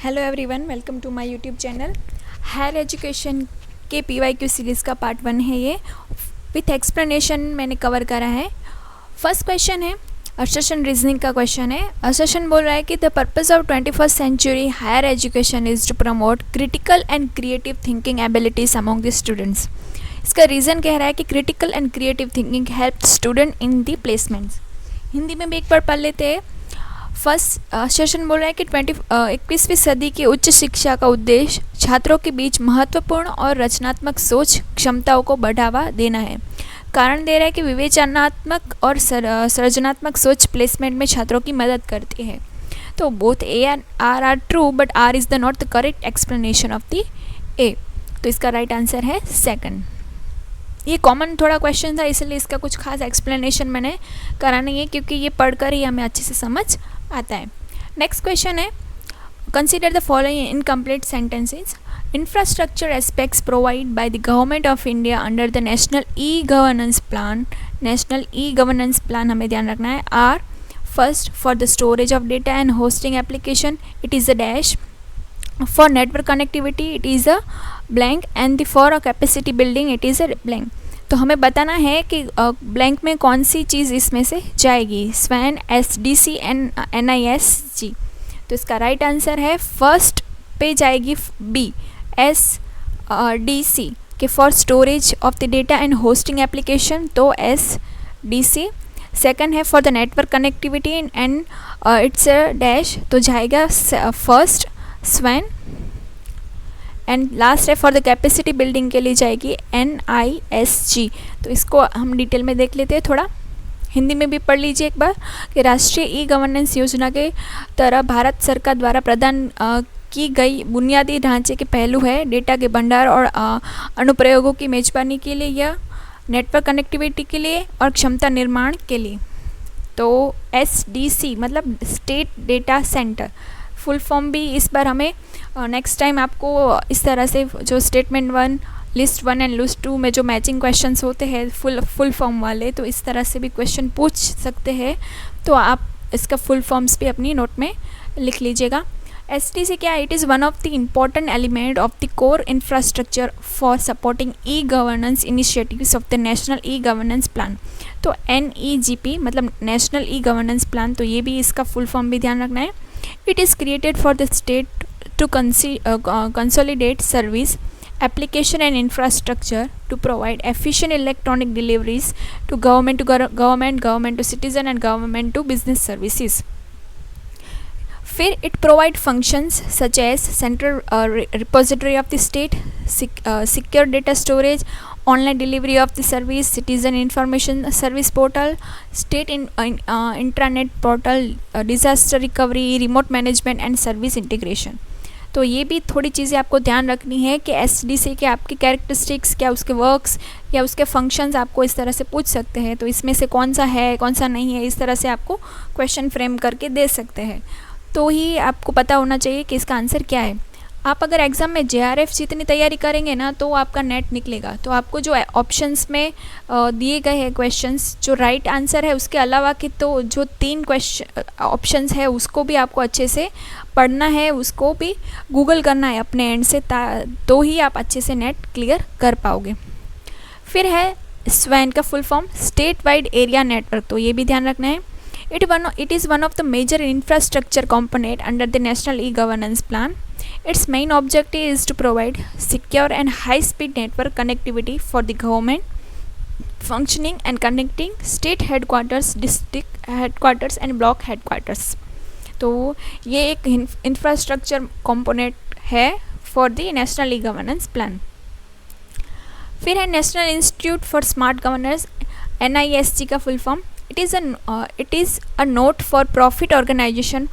Hello everyone, welcome to my YouTube channel. Higher education के PYQ series का part 1 है ये, विथ एक्सप्लेनेशन मैंने कवर करा है। फर्स्ट क्वेश्चन है असर्शन रीजनिंग का क्वेश्चन है। असर्शन बोल रहा है कि the purpose of 21st century higher education is to promote critical and creative thinking abilities among the students. इसका रीज़न कह रहा है कि critical and creative thinking help student in the placements. Hindi में भी एक बार पढ़ लेते हैं। फर्स्ट सेशन बोल रहा है कि 21वीं सदी की उच्च शिक्षा का उद्देश्य छात्रों के बीच महत्वपूर्ण और रचनात्मक सोच क्षमताओं को बढ़ावा देना है। कारण दे रहा है कि विवेचनात्मक और सृजनात्मक सोच प्लेसमेंट में छात्रों की मदद करती है। तो both A and R are true, but R is the not the correct explanation of the A. तो इसका राइट आंसर है सेकंड। ये कॉमन थोड़ा क्वेश्चन था, इसलिए इसका कुछ खास एक्सप्लेनेशन मैंने करा नहीं है, क्योंकि ये पढ़कर ही हमें अच्छे से समझ आता है। नेक्स्ट क्वेश्चन है, consider the following incomplete sentences. Infrastructure aspects provide by the government of India under the national E governance plan. National E governance plan हमें ध्यान रखना है। Are first for the storage of data and hosting application it is a dash. For network connectivity it is a blank and the for a capacity building it is a blank। तो हमें बताना है कि blank में कौन सी चीज़ इसमें से जाएगी, स्वैन, SDC एंड NISG। तो इसका राइट आंसर है फर्स्ट पे जाएगी बी, SDC के for storage of the data and hosting application, तो SDC। सेकंड है for the network connectivity and it's a dash, तो जाएगा फर्स्ट स्वैन। एंड लास्ट है फॉर द कैपेसिटी बिल्डिंग के लिए जाएगी NISG। तो इसको हम डिटेल में देख लेते हैं, थोड़ा हिंदी में भी पढ़ लीजिए एक बार कि राष्ट्रीय ई गवर्नेंस योजना के तरह भारत सरकार द्वारा प्रदान की गई बुनियादी ढांचे के पहलू है डेटा के भंडार और अनुप्रयोगों की मेजबानी के लिए या नेटवर्क कनेक्टिविटी के लिए और क्षमता निर्माण के लिए। तो SDC मतलब state data centre, full form भी इस बार हमें नेक्स्ट टाइम आपको इस तरह से जो स्टेटमेंट 1, लिस्ट 1 एंड लिस्ट 2 में जो मैचिंग क्वेश्चंस होते हैं फुल फॉर्म वाले, तो इस तरह से भी क्वेश्चन पूछ सकते हैं। तो आप इसका फुल फॉर्म्स भी अपनी नोट में लिख लीजिएगा। SDC क्या है? It is one of the important element of the core infrastructure for supporting e governance initiatives of the national E governance plan. तो NEGP मतलब नेशनल ई गवर्नेंस प्लान, तो ये भी इसका फुल फॉर्म भी ध्यान रखना है। It is created for the state to consolidate service, application and infrastructure to provide efficient electronic deliveries to government to citizen and government to business services. फिर it provide functions such as central repository of the state, secure data storage, online delivery of the service, citizen information service portal, state intranet portal, disaster recovery, remote management and service integration। तो ये भी थोड़ी चीज़ें आपको ध्यान रखनी है कि SDC के आपके कैरेक्टरिस्टिक्स क्या, उसके वर्क्स या उसके फंक्शंस आपको इस तरह से पूछ सकते हैं। तो इसमें से कौन सा है कौन सा नहीं है, इस तरह से आपको क्वेश्चन फ्रेम करके दे सकते हैं। तो ही आपको पता होना चाहिए कि इसका आंसर क्या है। आप अगर एग्ज़ाम में JRF जितनी तैयारी करेंगे ना, तो आपका नेट निकलेगा। तो आपको जो ऑप्शंस में दिए गए हैं क्वेश्चंस, जो राइट आंसर है उसके अलावा कि तो जो 3 क्वेश्चन ऑप्शंस है उसको भी आपको अच्छे से पढ़ना है, उसको भी गूगल करना है अपने एंड से, तो ही आप अच्छे से नेट क्लियर कर पाओगे। फिर है स्वैन का full form, state wide area network, तो ये भी ध्यान रखना है। It is one of the major infrastructure component under the National E-Governance Plan. Its main objective is to provide secure and high-speed network connectivity for the government functioning and connecting state headquarters, district headquarters and block headquarters. तो ये एक infrastructure component है for the National E-Governance Plan. फिर है National Institute for Smart Governance, NISG का full form। It is a not for profit organization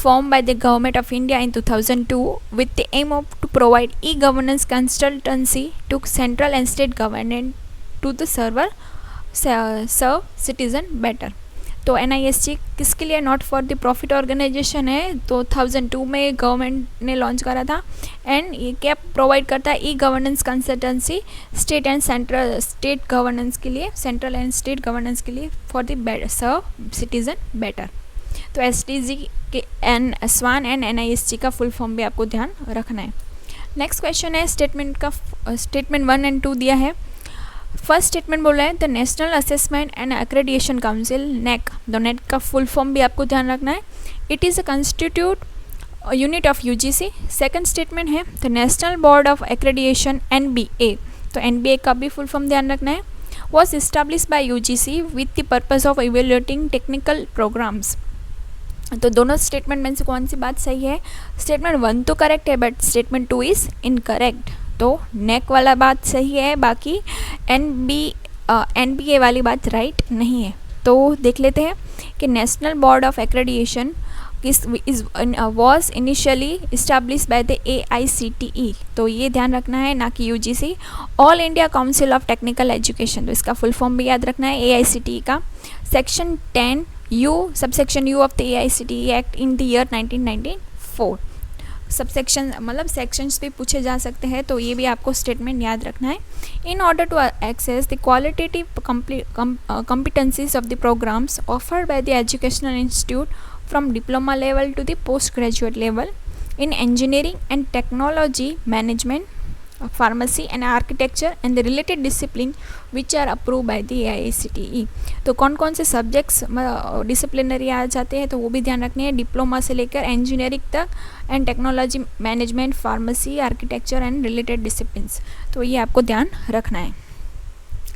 formed by the government of India in 2002 with the aim of to provide e-governance consultancy to central and state government to the serve citizen better। तो NISG किसके लिए not for the profit organisation है, 2002 में government ने launch करा था। And ये क्या प्रोवाइड करता है? E governance consultancy state and state governance के लिए, सेंट्रल एंड स्टेट गवर्नेंस के लिए for the serve citizen better. तो SDG के स्वान एंड NIST का फुल फॉर्म भी आपको ध्यान रखना है। नेक्स्ट क्वेश्चन है स्टेटमेंट 1 एंड 2 दिया है। फर्स्ट स्टेटमेंट बोल रहा है the national assessment and accreditation council NAAC, the NAAC का फुल फॉर्म भी आपको ध्यान रखना है। It is a constitute unit of UGC। Second statement है the national board of accreditation NBA, तो NBA का भी फुल फॉर्म ध्यान रखना है। Was establish by UGC with the purpose of evaluating technical programmes. तो दोनों स्टेटमेंट में से कौन सी बात सही है? स्टेटमेंट 1 तो करेक्ट है बट स्टेटमेंट 2 इज़ इनकरेक्ट। तो नेक वाला बात सही है, बाकी NBA वाली बात राइट नहीं है। तो देख लेते हैं कि national board of accreditation was initially establish by the AICTE, तो ये ध्यान रखना है, ना कि UGC। All India council of technical education, तो इसका फुल फॉर्म भी याद रखना है AICTE का। Section 10 U, subsection U of the AICTE act in the year 1994। Subsection मतलब सेक्शंस भी पूछे जा सकते हैं, तो ये भी आपको स्टेटमेंट याद रखना है। In order to access the qualitative competencies of the programmes offered by the educational institute from diploma level to the postgraduate level in engineering and technology management, pharmacy and architecture and the related discipline which are approved by the AICTE। तो कौन कौन से subjects disciplinary आ जाते हैं तो वो भी ध्यान रखने हैं, डिप्लोमा से लेकर इंजीनियरिंग तक and technology management, pharmacy, architecture and related disciplines, तो ये आपको ध्यान रखना है।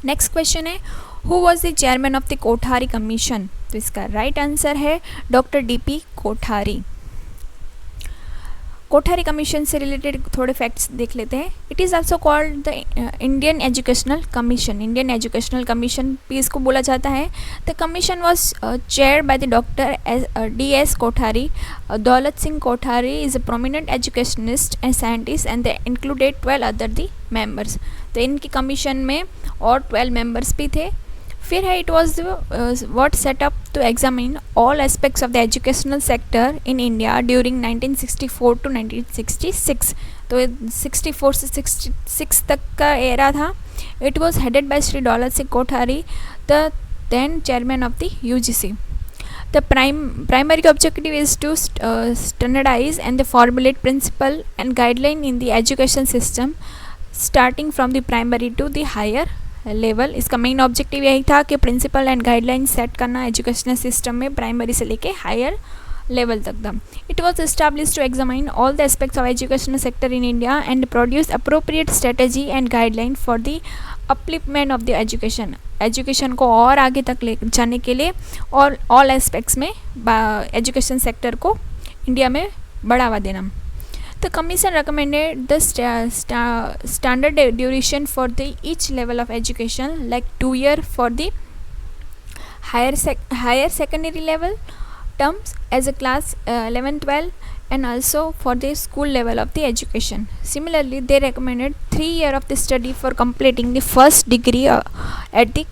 नेक्स्ट क्वेश्चन है who was the chairman of the Kothari commission, तो इसका राइट आंसर है doctor DP Kothari. Kothari commission से रिलेटेड थोड़े फैक्ट्स देख लेते हैं। It is also called the Indian educational commission, Indian educational commission भी इसको बोला जाता है। The commission was chair by the doctor DS Kothari. दौलत Singh Kothari is a prominent educationist and scientist and they included 12 other the members, तो इनकी commission में और 12 मेंबर्स भी थे। फिर है it was what setup to examine all aspects of the educational sector in India during 1964 to 1966, तो 64 से 66 तक का एरा था। It was headed by Shri Daulat Singh Kothari, the then chairman of the UGC। The primary objective is to standardize and formulate principle and guideline in the education system starting from the primary to the higher level. इसका main objective यही था कि principle and guideline set करना educational system में primary से लेके higher level तक था। It was establish to examine all the aspects of educational sector in India and produce appropriate strategy and guideline for the upliftment of the education को और आगे तक ले जाने के लिए और ऑल एस्पेक्ट्स में एजुकेशन सेक्टर को इंडिया में बढ़ावा देना। The commission recommended the standard duration for the each level of education, like 2 years for the higher secondary level terms as a class 11, 12, and also for the school level of the education. Similarly, they recommended 3 years of the study for completing the first degree at the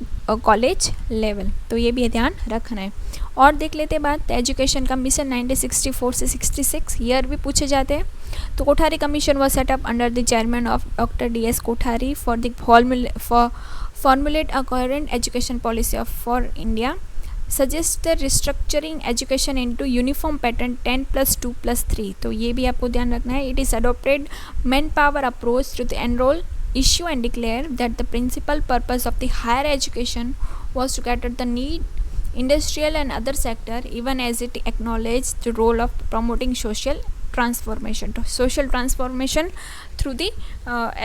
college level, तो ये भी ध्यान रखना है। और देख लेते हैं बात एजुकेशन कमीशन 1964 से 66 ईयर भी पूछे जाते हैं। तो Kothari commission was setup under the chairman of doctor DS Kothari for the formulate a coherent education policy for India, suggest the restructuring education into uniform pattern 10+2+3, तो ये भी आपको ध्यान रखना है। It is adopted manpower approach to the enroll, issue and declare that the principal purpose of the higher education was to cater the need industrial and other sector, even as it acknowledged the role of promoting social transformation. तो social transformation through the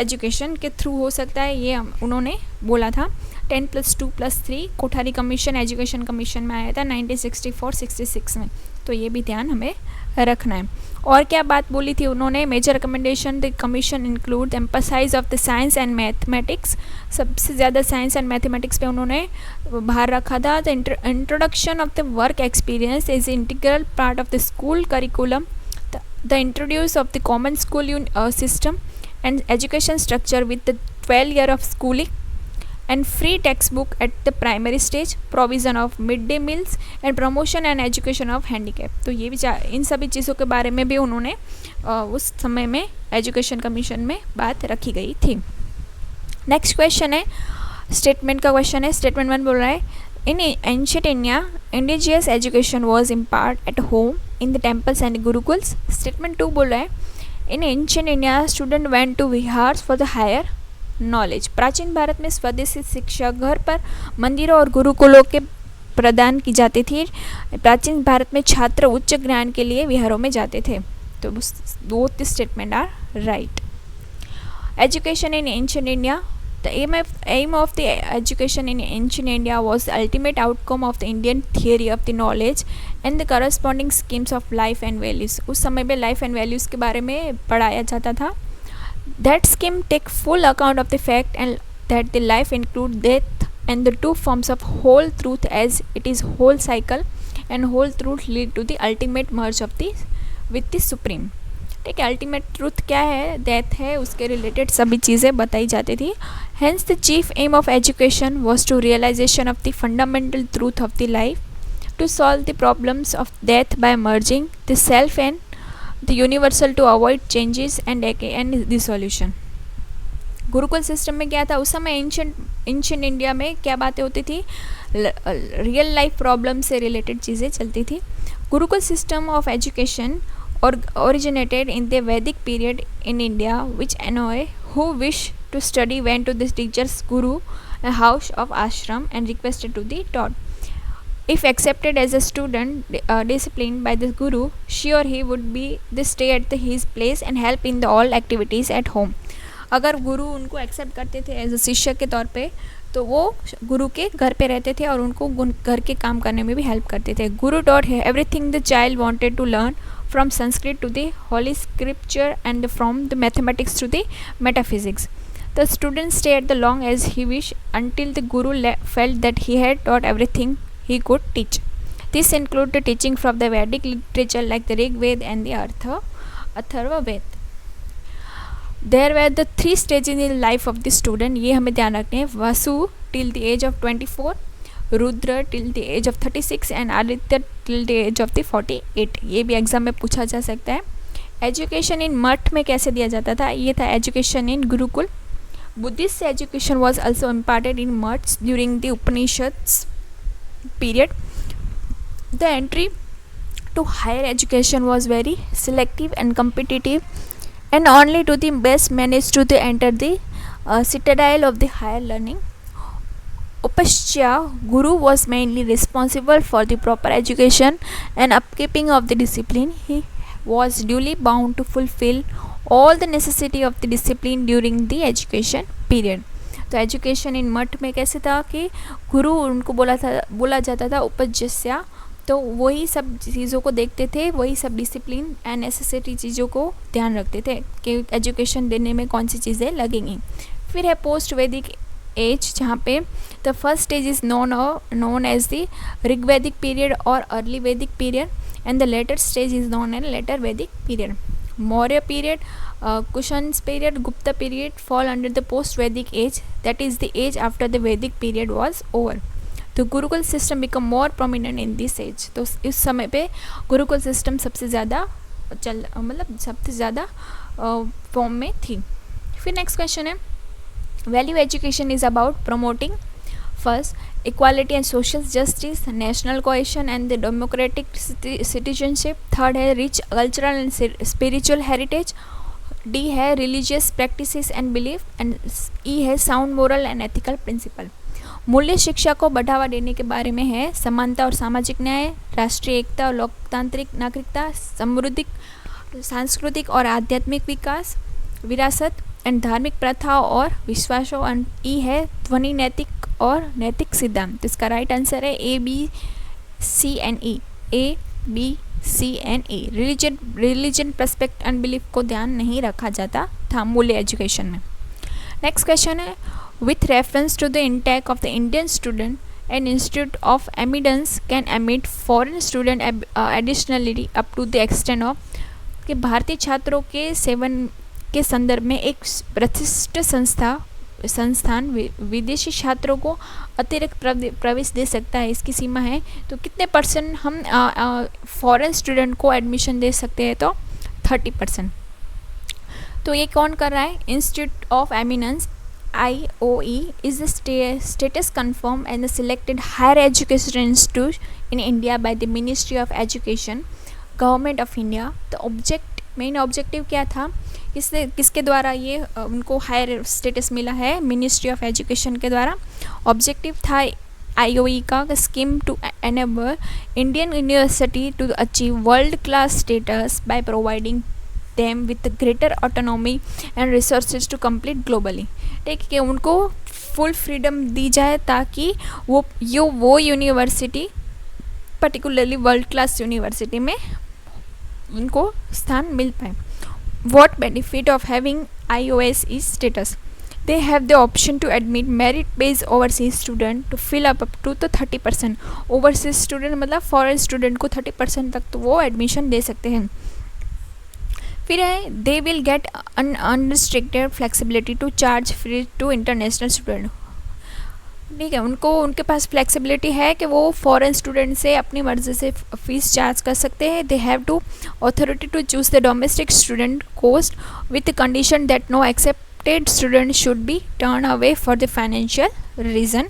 education के through हो सकता है, ये उन्होंने बोला था। 10+2+3 Kothari commission education commission में आया था 1964-66 में, तो ये भी ध्यान हमें रखना है। और क्या बात बोली थी उन्होंने? Major recommendation the commission include emphasize of the science and mathematics, सबसे ज़्यादा साइंस एंड मैथमेटिक्स पे उन्होंने बाहर रखा था। The introduction of the work experience is integral part of the school curriculum, the introduce of the common school system and education structure with the 12 year of schooling and free textbook at the primary stage, provision of midday meals and promotion and education of handicap। तो ये भी इन सभी चीज़ों के बारे में भी उन्होंने उस समय में एजुकेशन कमीशन में बात रखी गई थी। नेक्स्ट क्वेश्चन है स्टेटमेंट का क्वेश्चन है। स्टेटमेंट 1 बोल रहा है In ancient India, indigenous education was imparted at home in the temples and gurukuls. Statement 2 बोल रहा है, in ancient India student went to viharas for the higher knowledge. प्राचीन भारत में स्वदेशी शिक्षा घर पर मंदिरों और गुरुकुलों के प्रदान की जाती थी. प्राचीन भारत में छात्र उच्च ज्ञान के लिए विहारों में जाते थे. तो both statement are right. Education in ancient India. The aim of the education in ancient India was the ultimate outcome of the Indian theory of the knowledge and the corresponding schemes of life and values. उस समय पे life and values के बारे में पढ़ाया जाता था. That scheme take full account of the fact and that the life include death and the two forms of whole truth as it is whole cycle and whole truth lead to the ultimate merge of the with the supreme. ठीक है, ultimate truth क्या है, death है, उसके related सभी चीज़ें बताई जाती थी. Hence the chief aim of education was to realization of the fundamental truth of the life, to solve the problems of death by merging the self and the universal to avoid changes and the solution. Gurukul system में क्या था उस समय, ancient India में क्या बातें होती थी, रियल लाइफ प्रॉब्लम से रिलेटेड चीज़ें चलती थी. Gurukul system of education originated in the Vedic period in India, which anyone who wished to study went to the teacher's guru, a house of ashram, and requested to be taught. If accepted as a student disciplined by the guru, she or he would be the stay at his place and help in the all activities at home. अगर गुरु उनको accept करते थे as a शिष्य के तौर पे, तो वो गुरु के घर पे रहते थे और उनको घर के काम करने में भी हेल्प करते थे. गुरु taught everything the child wanted to learn, from Sanskrit to the Holy Scripture and from the mathematics to the metaphysics. The student stayed as long as he wished until the Guru felt that he had taught everything he could teach. This included the teaching from the Vedic literature like the Rig Veda and the Atharva Veda. There were the 3 stages in the life of the student. ये हमें ध्यान रखने हैं. Vasu till the age of 24, Rudra till the age of 36 and Aditya till the age of the 48. ये भी exam में पूछा जा सकता है. एजुकेशन इन मठ में कैसे दिया जाता था, ये था education in gurukul. Buddhist education was also imparted in maths during the Upanishads period. The entry to higher education was very selective and competitive and only to the best manage to the enter the citadel of the higher learning. Upashya Guru was mainly responsible for the proper education and upkeeping of the discipline. He was duly bound to fulfill all the necessity of the discipline during the education period. तो education in मठ में कैसे था कि गुरु उनको बोला जाता था उपज्यस्या, तो वही सब चीज़ों को देखते थे, वही सब डिसिप्लिन एंड नेसेसिटी चीज़ों को ध्यान रखते थे कि एजुकेशन देने में कौन सी चीज़ें लगेंगी. फिर है पोस्ट वैदिक एज, जहाँ पे the first stage is known as the Rig Vedic period और early Vedic period and the later stage is known as later Vedic period. Maurya period, Kushans period, Gupta period fall under the post Vedic age, that is the age after the Vedic period was over. तो Gurukul system become more prominent in this age. तो इस समय पे Gurukul system सबसे ज़्यादा सबसे ज़्यादा form में थी. फिर नेक्स्ट क्वेश्चन है, value education is about promoting first equality and social justice, national cohesion and the democratic citizenship. Third है rich cultural and spiritual heritage. D है religious practices and belief and E है sound moral and ethical principle. मूल्य शिक्षा को बढ़ावा देने के बारे में है समानता और सामाजिक न्याय, राष्ट्रीय एकता और लोकतांत्रिक नागरिकता, समृद्धि, सांस्कृतिक और आध्यात्मिक विकास, विरासत एंड धार्मिक प्रथाओं और विश्वासों. एंड ई है ध्वनि नैतिक और नैतिक सिद्धांत. तो इसका राइट आंसर है A B C and E. A B C and E. Religion perspective and belief को ध्यान नहीं रखा जाता था मूल्य एजुकेशन में. नेक्स्ट क्वेश्चन है, with reference to the intake of the Indian student, an institute of eminence can admit foreign student additionally up to the extent of कि भारतीय छात्रों के सेवन के संदर्भ में एक प्रतिष्ठित संस्थान विदेशी छात्रों को अतिरिक्त प्रवेश दे सकता है. इसकी सीमा है तो कितने % हम फॉरेन स्टूडेंट को एडमिशन दे सकते हैं, तो 30%. तो ये कौन कर रहा है, institute of eminence. IOE is the status confirmed and the selected higher education institute in India by the Ministry of Education, Government of India. तो मेन ऑब्जेक्टिव क्या था, किसके द्वारा ये उनको हायर स्टेटस मिला है, मिनिस्ट्री ऑफ एजुकेशन के द्वारा. ऑब्जेक्टिव था IOE का scheme to enable Indian university to achieve world class status by providing them with greater autonomy and resources to compete globally. ठीक है, उनको फुल फ्रीडम दी जाए ताकि वो university particularly world class university में उनको स्थान मिल पाए. What benefit of having IOS is status? They have the option to admit merit-based overseas student to fill up to 30%. Overseas student मतलब फॉरेन स्टूडेंट को 30% तक तो वो एडमिशन दे सकते हैं. फिर है they will get unrestricted flexibility to charge free to international student. ठीक है, उनको उनके पास फ्लेक्सिबिलिटी है कि वो फॉरेन स्टूडेंट से अपनी मर्ज़ी से फ़ीस चार्ज कर सकते हैं. They have to authority to choose the domestic student cost with condition that no accepted student should be turn away for the financial reason.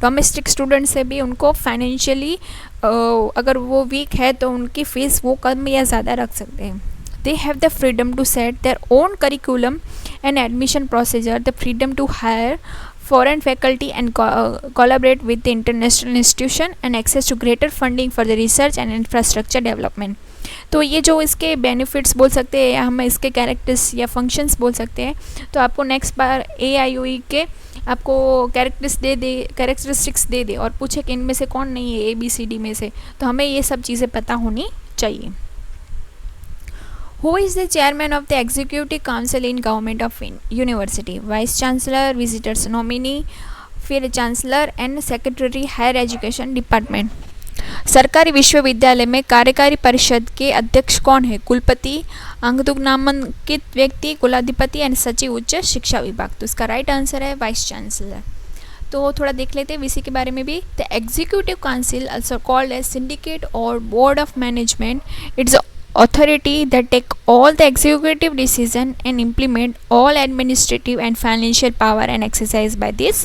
Domestic student से भी उनको फाइनेंशियली अगर वो वीक है तो उनकी फ़ीस वो कम या ज़्यादा रख सकते हैं. They have the freedom to set their own curriculum and admission procedure, the freedom to hire foreign faculty and collaborate with the international institution, and access to greater funding for the research and infrastructure development. तो ये जो इसके benefits बोल सकते हैं या हम इसके कैरेक्टर्स या फंक्शंस बोल सकते हैं. तो आपको नेक्स्ट बार AIOE के आपको कैरेक्टरिस्टिक्स दे दे और पूछे कि इनमें से कौन नहीं है ABCD में से, तो हमें ये सब चीज़ें पता होनी चाहिए. Who is the chairman of the executive council in government of university? Vice chancellor, visitors nominee, फिर chancellor and secretary higher education department. सरकारी विश्वविद्यालय में कार्यकारी परिषद के अध्यक्ष कौन है? कुलपति, अंगतुक नामांकित व्यक्ति, कुलाधिपति एंड सचिव उच्च शिक्षा विभाग. तो इसका राइट आंसर है वाइस चांसलर. तो थोड़ा देख लेते हैं VC के बारे में भी. The executive council also called as syndicate और board of management. Its authority that take all the executive decision and implement all administrative and financial power and exercise by this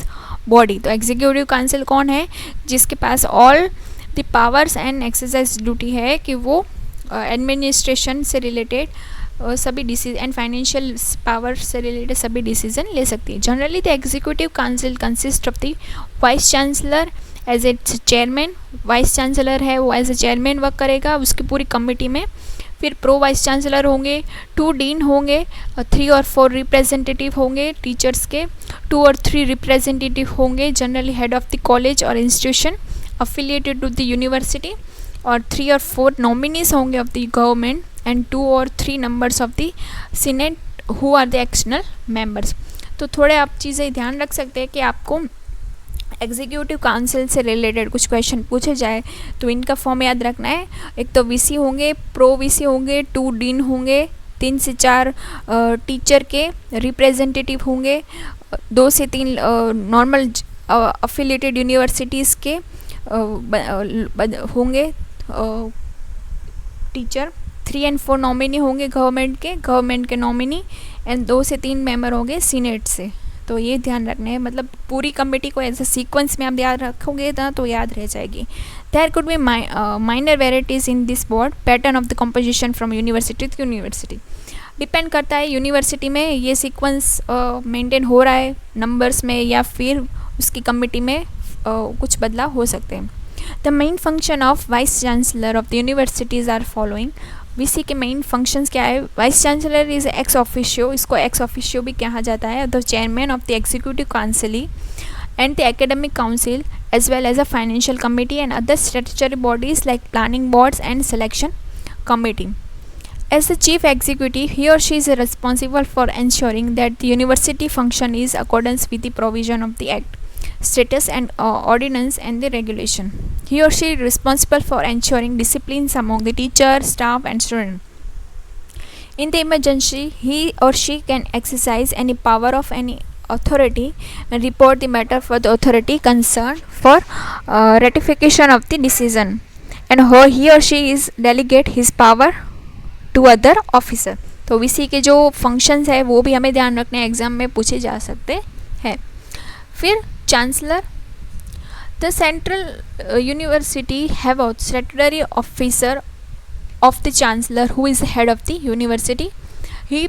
body. तो executive council कौन है? जिसके पास all the powers and exercise duty है कि वो administration से related सभी decision and financial power से रिलेटेड सभी डिसीजन ले सकती है. Generally the executive council consist of the vice chancellor as a chairman. Vice chancellor है वो एज ए चेयरमैन वर्क करेगा उसकी पूरी कमेटी में. फिर प्रो वाइस चांसलर होंगे, 2 डीन होंगे, 3 और 4 रिप्रेजेंटेटिव होंगे टीचर्स के, 2 और 3 रिप्रेजेंटेटिव होंगे generally head of the college और institution affiliated to the university, और 3 और 4 नॉमिनीज होंगे ऑफ द गवर्नमेंट एंड 2 और 3 numbers of the senate who are the external members. तो थोड़े आप चीज़ें ध्यान रख सकते हैं कि आपको एग्जीक्यूटिव काउंसिल से रिलेटेड कुछ क्वेश्चन पूछे जाए तो इनका फॉर्म याद रखना है. एक तो VC होंगे, प्रो VC होंगे, 2 डीन होंगे, 3 से 4 टीचर के रिप्रेजेंटेटिव होंगे, 2 से 3 नॉर्मल अफिलिएटेड यूनिवर्सिटीज़ के होंगे टीचर, 3 और 4 नॉमिनी होंगे गवर्नमेंट के नॉमिनी, एंड 2 से 3 मेंबर होंगे सीनेट से. तो ये ध्यान रखना है, मतलब पूरी कमेटी को ऐसे सीक्वेंस में आप याद रखोगे ना तो याद रह जाएगी. There could be minor varieties in this board. Pattern of the composition from university to university depend करता है यूनिवर्सिटी में ये सीक्वेंस मेंटेन हो रहा है नंबर्स में या फिर उसकी कमेटी में कुछ बदलाव हो सकते हैं. The main function of vice chancellor of the universities are following. VC के मेन फंक्शंस क्या है? Vice chancellor is ex officio, इसको एक्स ऑफिशियो भी कहा जाता है. The chairman of the executive council and the academic council as well as a financial committee and other statutory bodies like planning boards and selection committee. As the chief executive, he or she is responsible for ensuring that the university function is accordance with the provision of the act, status and ordinance and the regulation. He or she is responsible for ensuring discipline among the teacher, staff and student. In the emergency, he or she can exercise any power of any authority and report the matter for the authority concerned for ratification of the decision, and he or she is delegate his power to other officer. तो VC के जो functions है वो भी हमें ध्यान रखने exam में पूछे जा सकते हैं. फिर chancellor, the central university have a statutory officer of the chancellor who is the head of the university. He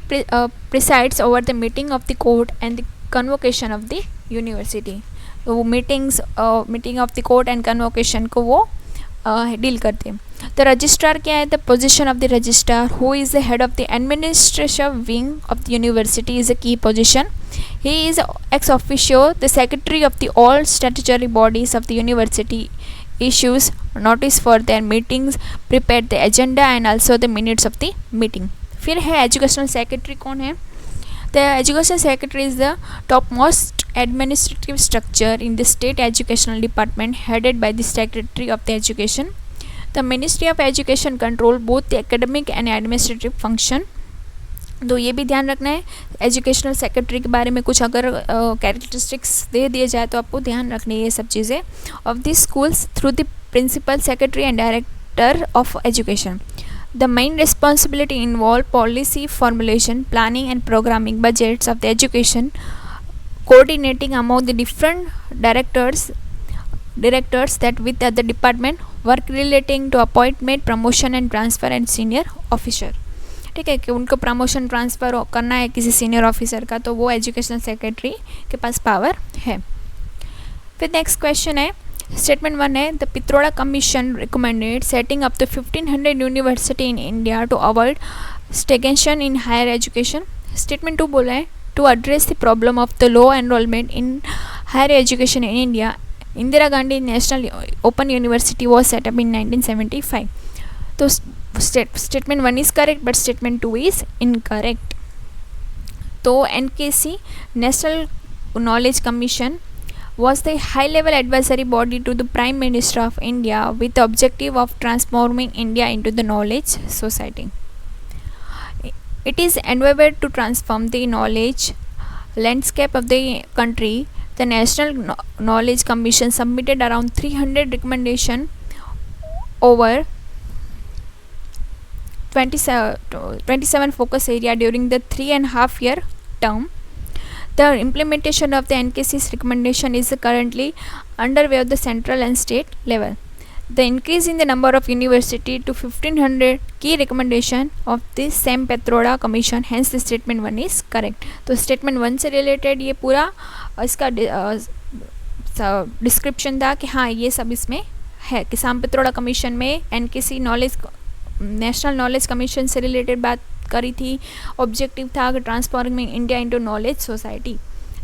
presides over the meeting of the court and the convocation of the university. वो meeting of the court and convocation को वो deal करते हैं. The registrar क्या है? The position of the registrar who is the head of the administrative wing of the university is a key position. He is ex officio the secretary of the all statutory bodies of the university, issues notice for their meetings, prepare the agenda and also the minutes of the meeting. फिर है educational secretary. कौन है? The education secretary is the top most administrative structure in the state educational department headed by the secretary of the education. The ministry of education control both the academic and administrative function. तो ये भी ध्यान रखना है educational secretary के बारे में कुछ अगर कैरेक्टरिस्टिक्स दे दिए जाए तो आपको ध्यान रखनी है ये सब चीज़ें. Of this schools through the principal secretary and director of education. The main responsibility involve policy formulation, planning and programming budgets of the education, coordinating among the different directors that with other department, work relating to appointment, promotion and transfer and senior officer. ठीक है कि उनको promotion transfer करना है किसी senior officer का, तो वो एजुकेशनल सेक्रेटरी के पास पावर है. फिर नेक्स्ट क्वेश्चन है, स्टेटमेंट 1 है, the Pitroda commission recommended setting up to 1500 university in India to avoid stagnation in higher education. Statement 2 बोला है, to address the problem of the low enrolment in higher education in India, Indira Gandhi national open university was set up in 1975. तो statement 1 is correct but statement 2 is incorrect. तो NKC National Knowledge Commission was the high level advisory body to the Prime Minister of India with the objective of transforming India into the knowledge society. It is endeavored to transform the knowledge landscape of the country. The National Knowledge Commission submitted around 300 recommendations over 27 focus area during the 3.5 year term. The implementation of the NKC's recommendation is currently underway at the central and state level. The increase in the number of university to 1500 key recommendation of the same Pitroda Commission, hence the statement 1 is correct. तो statement 1 से related ये पूरा इसका description था कि हाँ ये सब इसमें है कि सैम पित्रोड़ा कमीशन में NKC knowledge national knowledge commission से रिलेटेड बात करी थी. ऑब्जेक्टिव था कि transforming India into knowledge society.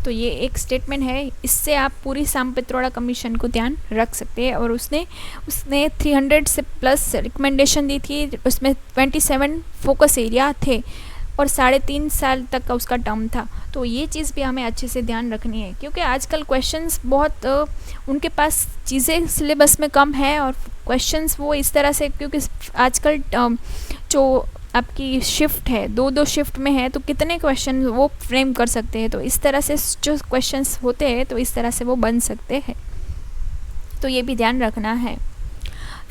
तो ये एक स्टेटमेंट है, इससे आप पूरी सैम पित्रोड़ा कमीशन को ध्यान रख सकते हैं. और उसने 300 से प्लस रिकमेंडेशन दी थी, उसमें 27 फोकस एरिया थे और 3.5 साल तक का उसका टर्म था. तो ये चीज़ भी हमें अच्छे से ध्यान रखनी है क्योंकि आजकल क्वेश्चंस बहुत उनके पास चीज़ें सिलेबस में कम है और क्वेश्चंस वो इस तरह से, क्योंकि आजकल जो आपकी शिफ्ट है 2-2 शिफ्ट में है तो कितने क्वेश्चन वो फ्रेम कर सकते हैं. तो इस तरह से जो क्वेश्चंस होते हैं तो इस तरह से वो बन सकते हैं, तो ये भी ध्यान रखना है.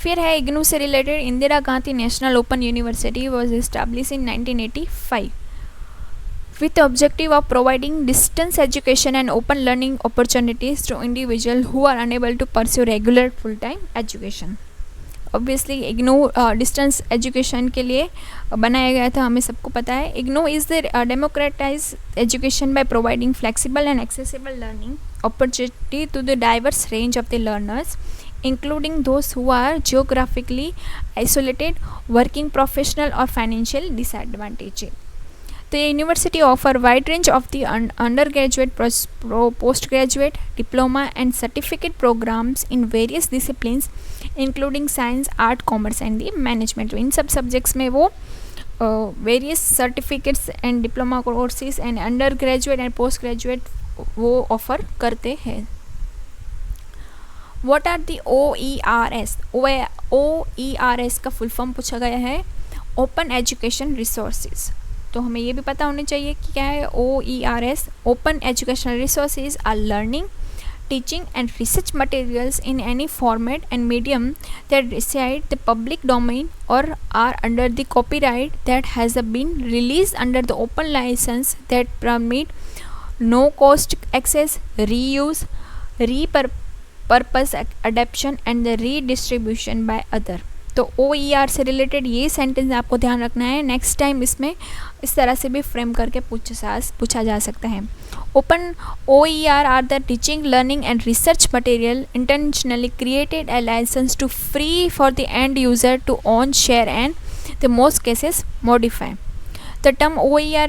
फिर है इग्नू से related, Indira Gandhi national open university was establish in 1985 with the objective of providing distance education and open learning opportunities to individuals who are unable to pursue regular full-time education. Obviously IGNOU distance education के लिए बनाया गया था, हमें सबको पता है. IGNOU is the democratise education by providing flexible and accessible learning opportunity to the diverse range of the learners, including those who are geographically isolated, working professional or financial disadvantaged. The university offer wide range of the undergraduate, postgraduate, diploma and certificate programs in various disciplines including science, art, commerce and the management. इन सब subjects में वो various certificates and diploma courses and undergraduate and postgraduate वो offer करते हैं. What are the OERS? OERS का full form पूछा गया है, Open Education Resources. तो हमें ये भी पता होना चाहिए कि क्या है OERS. Open Educational Resources are learning, teaching and research materials in any format and medium that reside the public domain or are under the copyright that has been released under the open license that permit no cost access, reuse, repurpose adaption and the redistribution by other. तो OER से related ये sentence आपको ध्यान रखना है, next time इसमें इस तरह से भी फ्रेम करके पूछा जा सकता है। Open OER are the teaching, learning and research material intentionally created a license to free for the end user to own, share and the most cases modify. The term OER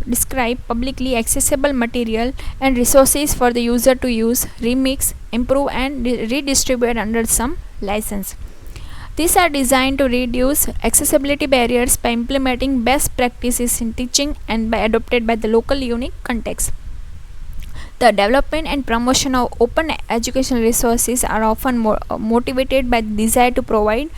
describe publicly accessible material and resources for the user to use, remix, improve and redistribute under some license. These are designed to reduce accessibility barriers by implementing best practices in teaching and by adopted by the local unique context. The development and promotion of open educational resources are often motivated by the desire to provide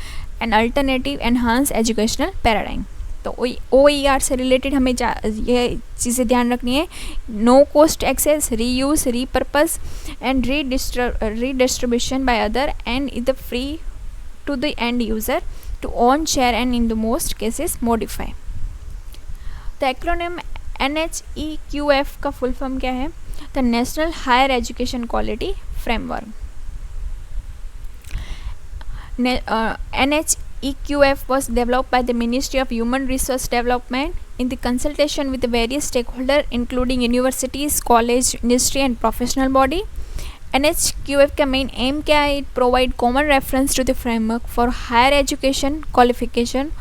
an alternative enhanced educational paradigm. तो OER से related हमें ये चीज़ें ध्यान रखनी है, no cost access, reuse, repurpose and redistribution by other and is the free to the end user to own, share and in the most cases modify. The acronym NHEQF का full form क्या है? The national higher education quality framework. NHEQF was developed by the Ministry of Human Resource Development in the consultation with the various stakeholders including universities, college, industry and professional body. NHQF का main aim क्या है? It provide common reference to the framework for higher education qualification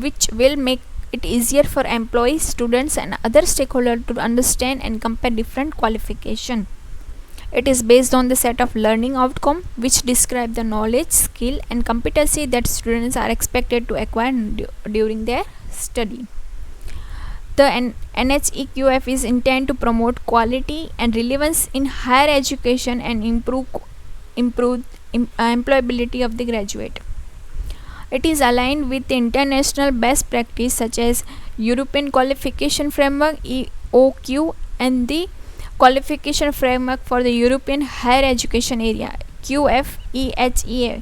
which will make it easier for employees, students and other stakeholders to understand and compare different qualification. It is based on the set of learning outcome which describe the knowledge, skill and competency that students are expected to acquire during their study. The NHEQF is intended to promote quality and relevance in higher education and improve employability of the graduate. It is aligned with the international best practice such as European Qualification Framework EOQ and the Qualification Framework for the European Higher Education Area QFEHEA।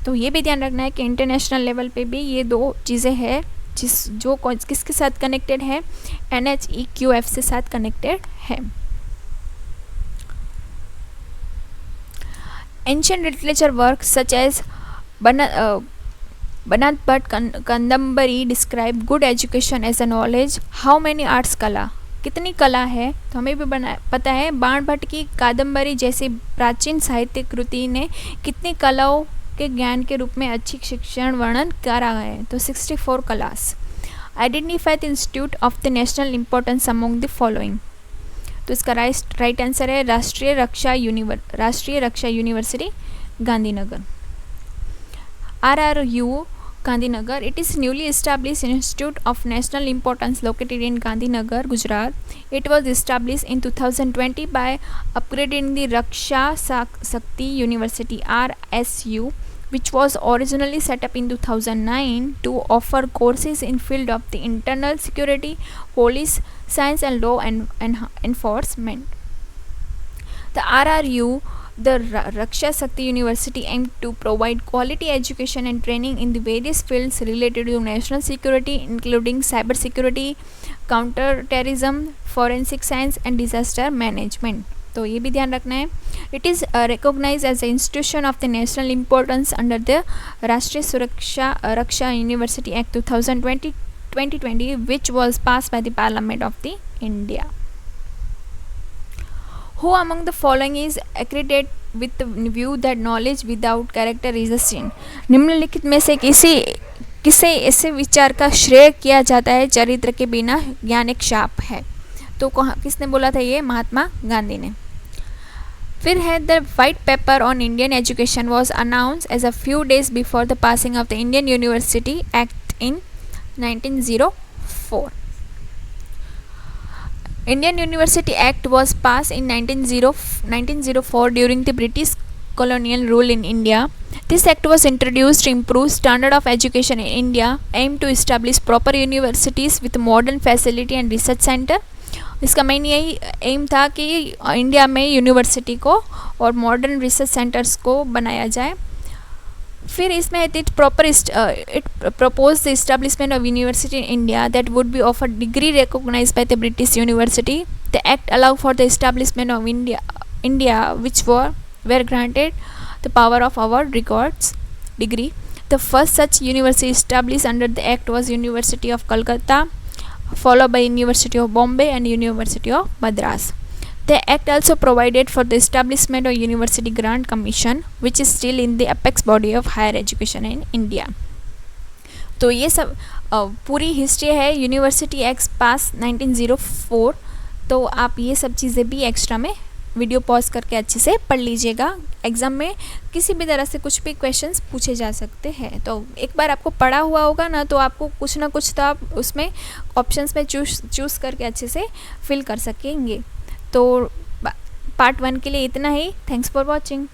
तो ये भी ध्यान रखना है कि international level पे भी ये दो चीज़ें हैं जो किसके साथ कनेक्टेड है? NHEQF से साथ कनेक्टेड है। Ancient literature works such as Banat Bhatt Kandambari describe good education as a knowledge how many arts कला, कितनी कला है? तो हमें भी पता है बाण भट्ट की कादम्बरी जैसी प्राचीन साहित्य कृति ने कितनी कलाओं के ज्ञान के रूप में अच्छी शिक्षण वर्णन करा है? तो 64 class. Identify the institute of the national importance among the following. तो इसका राइट आंसर है Rashtriya Raksha university Gandhinagar, RRU Gandhinagar. It is newly established institute of national importance located in Gandhinagar, Gujarat. It was established in 2020 by upgrading the Raksha Shakti University RSU, which was originally set up in 2009 to offer courses in field of the internal security, police, science and law enforcement. The RRU, the Raksha Shakti University, aimed to provide quality education and training in the various fields related to national security, including cyber security, counter-terrorism, forensic science and disaster management. तो ये भी ध्यान रखना है। It is recognized as an institution of the national importance under the राष्ट्रीय सुरक्षा रक्षा University Act 2020, which was passed by the Parliament of the India. Who among the following is accredited with the view that knowledge without character is a sin? निम्नलिखित में से किसे ऐसे विचार का श्रेय किया जाता है चरित्र के बिना ज्ञान एक शाप है? तो किसने बोला था ये? महात्मा गांधी ने। फिर है the white paper on Indian education was announce as a few days before the passing of the Indian university act in 1904. Indian University Act was passed in 1904 during the British colonial rule in India. This act was introduced to improve standard of education in India, aimed to establish proper universities with modern facility and research center. इसका main यही M था कि India में university को और modern research centres को बनाया जाए। फिर इसमें it propose the establishment of university in India that would be offer degree recognized by the British university The act allowed for the establishment of India which were granted the power of award records degree. The first such university established under the act was University of Calcutta, followed by University of Bombay and University of Madras. The act also provided for the establishment of University Grant Commission, which is still in the apex body of higher education in India. तो ये सब पूरी history है university act पास 1904. तो आप ये सब चीज़ें भी एक्स्ट्रा में वीडियो पॉज करके अच्छे से पढ़ लीजिएगा. एग्ज़ाम में किसी भी तरह से कुछ भी क्वेश्चंस पूछे जा सकते हैं. तो एक बार आपको पढ़ा हुआ होगा ना, तो आपको कुछ ना कुछ तो आप उसमें ऑप्शंस में चूज़ करके अच्छे से फिल कर सकेंगे. तो पार्ट 1 के लिए इतना ही. Thanks for watching.